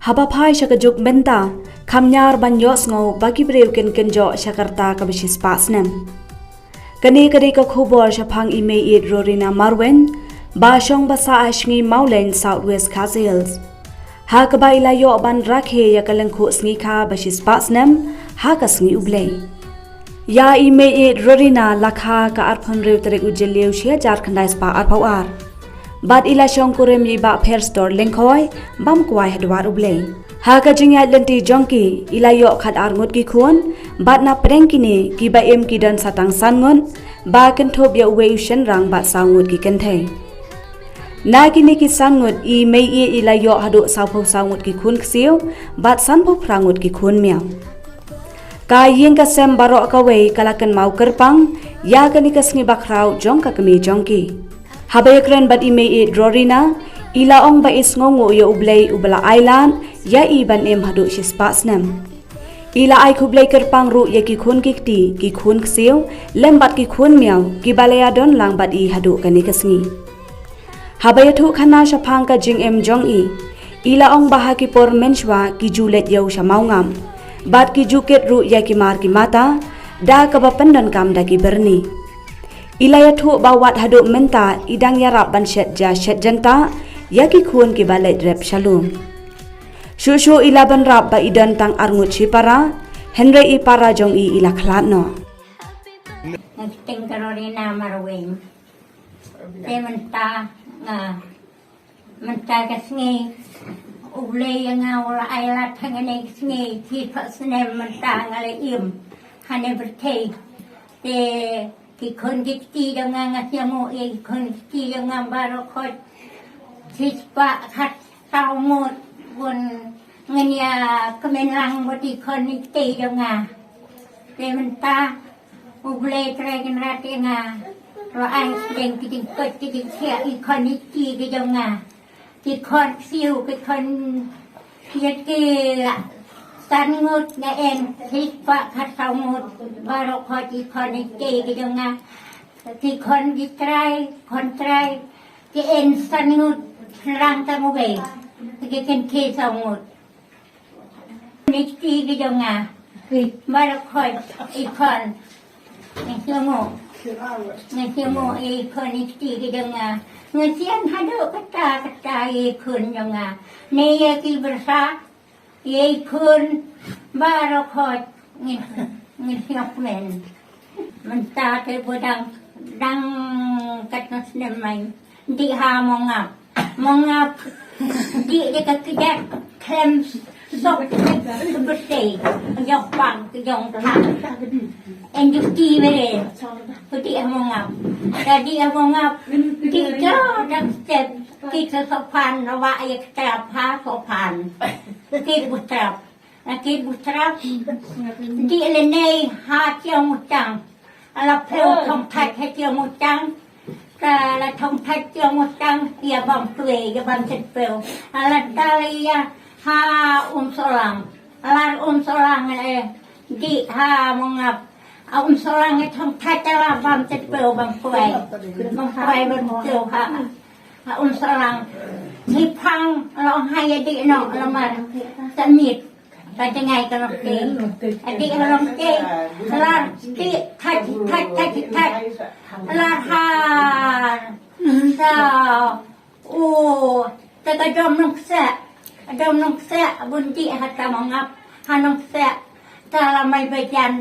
Haba pai shakajuk benta kamnyar banyos ngau bagi breu ken jo shakarta kabishis pasnem. Kani kadi ka khubor shapang ieid Rorina marwein ba shong basa ashni Maulen Southwest Hills. Ha kabai la yo ban rakhe ya kalengkhu sngi kha bashis pasnem ha ka sngi ublei. Ya ieid Rorina lakha ka arphon reu terek ujeliu shia Jharkhandai spa arphawar. Bad ila shong kurem iba fair store lengkhoi bam kwai hadwar ublei. Ha ka jingya lenti jongki ila yo khat arngut ki khun bad na prengkini ki ba em ki dan satang sangon ba kan thop ya uwe ushen rang ba sangut ki kenthei. Na kini ki sangut I mei ila yo hadu saupho sangut ki khun ksiu bad sanpho prangut ki khun miao. Ka yeng ka sem baro ka wei kalakan mau kerpang ya kani ka sngi bakrau jong ka kami jongki. Habayakren bad ieid Rorina ila ong ba isngongo yo ublei ubala island ya iban em hadu shispasnem. Ila ai kublei kerpang ru ya ki khun kikti ki khun ksiu lembat ki khun miao ki balaya don lang bad I hadu kani kasngi. Habayathu khana shapang ka jing em jong I ila ong baha ki por menshwa ki julet yo shamaungam bad ki juket ru ya ki mar ki mata da ka ba pendan kam da ki berni. Ilaya thu bawat hadu menta idang yarap ban shet janta yaki khun ki balet rep shalom. Shushu ila ban rap ba idan tang arngut chipara henre I para jong I ila khlat no. Nagting Rorina marwein. Te menta kasngi ublei nga wala aylat hangane kasngi ti pasnem menta ngale im hane bertei te ki khun ki dong nga siamo e khun ki dong nga baro khot sispa khat taumut bun ngania kemenlang boti khun ki dong nga te menta uble tregen rate nga ro ai deng ki ding kot ki ding sia I khun ki dong nga ki khon siu ki khun yet ki sangut nga en sispa khat taumut baro khot ki khun ki dong nga ki khon trai ki en sangut rang tamuwe ki ken ke sangut ni ki dong nga baro khot I khon ni siamo I khon ni ki dong nga ngasian hadu kata I khun dong nga ne ki bersa I khun baro khot ni siap men menta te bodang dang kat Snem I di ha mongap di ka kyntiew klem sok bersih jong pang jong thang en du ki mere di mongap di mongap di jo dang step ki sopan wa ya trap ha sopan ki butrap di lene ha chiong mutang ala pheu thong thai hai chiong mutang ka la thong thai chiong mutang ya bam tue ya bam set pheu ala dalia ha solang le di ha mongap solang e thong thai la bam set pheu bam phue bam pheu ha solang thi phang lo hai di no la mar samit ta jangai ka lo ke adik lo ke la ti thai la ha sa o ta ka dom nong sa bun ti ha ta mangap ha nong sa ta la mai bajan